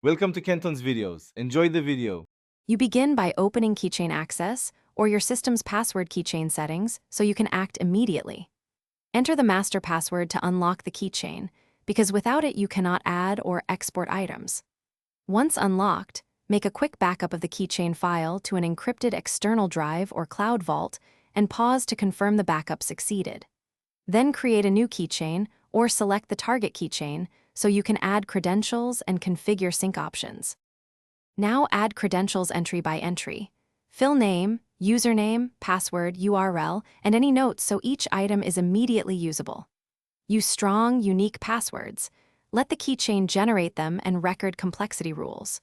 Welcome to Kenton's videos. Enjoy the video. You begin by opening Keychain Access or your system's password keychain settings so you can act immediately. Enter the master password to unlock the keychain, because without it you cannot add or export items. Once unlocked, make a quick backup of the keychain file to an encrypted external drive or cloud vault and pause to confirm the backup succeeded. Then create a new keychain or select the target keychain so you can add credentials and configure sync options. Now add credentials entry by entry. Fill name, username, password, URL, and any notes so each item is immediately usable. Use strong, unique passwords. Let the keychain generate them and record complexity rules.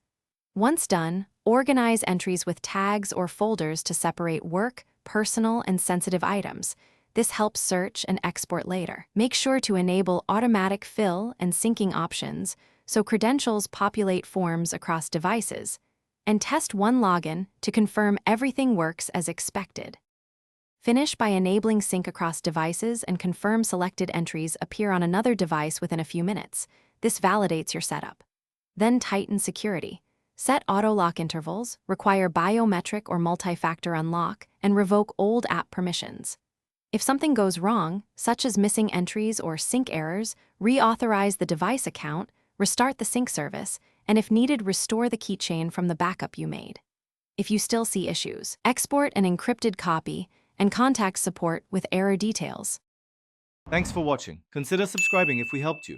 Once done, organize entries with tags or folders to separate work, personal, and sensitive items. This helps search and export later. Make sure to enable automatic fill and syncing options so credentials populate forms across devices, and test one login to confirm everything works as expected. Finish by enabling sync across devices and confirm selected entries appear on another device within a few minutes. This validates your setup. Then tighten security. Set auto-lock intervals, require biometric or multi-factor unlock, and revoke old app permissions. If something goes wrong, such as missing entries or sync errors, reauthorize the device account, restart the sync service, and if needed, restore the keychain from the backup you made. If you still see issues, export an encrypted copy and contact support with error details. Thanks for watching. Consider subscribing if we helped you.